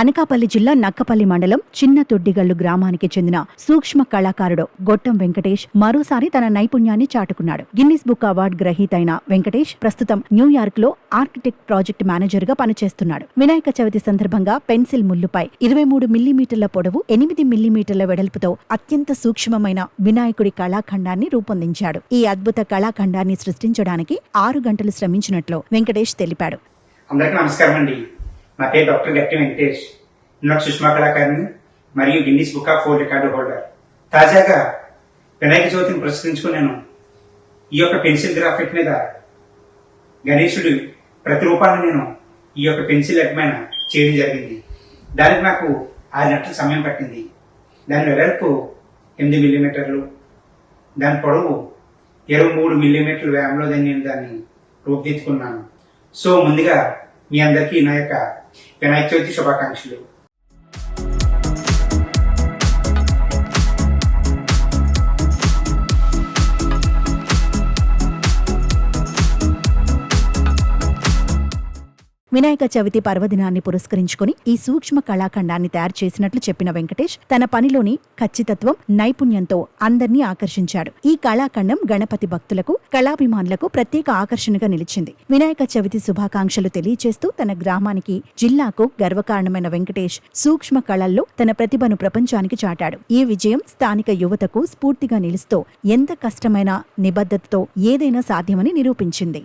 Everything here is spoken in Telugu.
అనకాపల్లి జిల్లా నక్కపల్లి మండలం చిన్న తొడ్డిగల్లు గ్రామానికి చెందిన సూక్ష్మ కళాకారుడు గొట్టం వెంకటేష్ మరోసారి తన నైపుణ్యాన్ని చాటుకున్నాడు. గిన్నిస్ బుక్ అవార్డు గ్రహీత అయిన వెంకటేష్ ప్రస్తుతం న్యూయార్క్ లో ఆర్కిటెక్ట్ ప్రాజెక్ట్ మేనేజర్ గా పనిచేస్తున్నాడు. వినాయక చవితి సందర్భంగా పెన్సిల్ ముల్లుపై 23 మిల్లీమీటర్ల పొడవు, 8 మిల్లీమీటర్ల వెడల్పుతో అత్యంత సూక్ష్మమైన వినాయకుడి కళాఖండాన్ని రూపొందించాడు. ఈ అద్భుత కళాఖండాన్ని సృష్టించడానికి 6 గంటలు శ్రమించినట్లు వెంకటేష్ తెలిపాడు. అందరికీ నమస్కారం అండి. నా పేరు డాక్టర్ గట్టి వెంకటేష్. నేను సుష్మా కళాకారిని మరియు Guinness book of world record holder. తాజాగా వినాయక చవితిని పురస్కరించుకుని నేను ఈ యొక్క పెన్సిల్ గ్రాఫిక్ మీద గణేశుడి ప్రతిరూపాన్ని నేను ఈ యొక్క పెన్సిల్ ఎడ్మైన చేయడం జరిగింది. దానికి నాకు 6 గంటల సమయం పట్టింది. దాని వెడల్పు 8 మిల్లీమీటర్లు, దాని పొడవు 23 మిల్లీమీటర్ల వ్యాయంలో నేను దాన్ని రూపుదిద్దుకున్నాను. సో ముందుగా మీ అందరికీ నా యొక్క వినాయక చవితి శుభాకాంక్షలు. వినాయక చవితి పర్వదినాన్ని పురస్కరించుకుని ఈ సూక్ష్మ కళాఖండాన్ని తయారు చేసినట్లు చెప్పిన వెంకటేష్ తన పనిలోని ఖచ్చితత్వం, నైపుణ్యంతో అందర్నీ ఆకర్షించాడు. ఈ కళాఖండం గణపతి భక్తులకు, కళాభిమానులకు ప్రత్యేక ఆకర్షణగా నిలిచింది. వినాయక చవితి శుభాకాంక్షలు తెలియచేస్తూ తన గ్రామానికి, జిల్లాకు గర్వకారణమైన వెంకటేష్ సూక్ష్మ కళల్లో తన ప్రతిభను ప్రపంచానికి చాటాడు. ఈ విజయం స్థానిక యువతకు స్ఫూర్తిగా నిలుస్తూ ఎంత కష్టమైన నిబద్ధతతో ఏదైనా సాధ్యమని నిరూపించింది.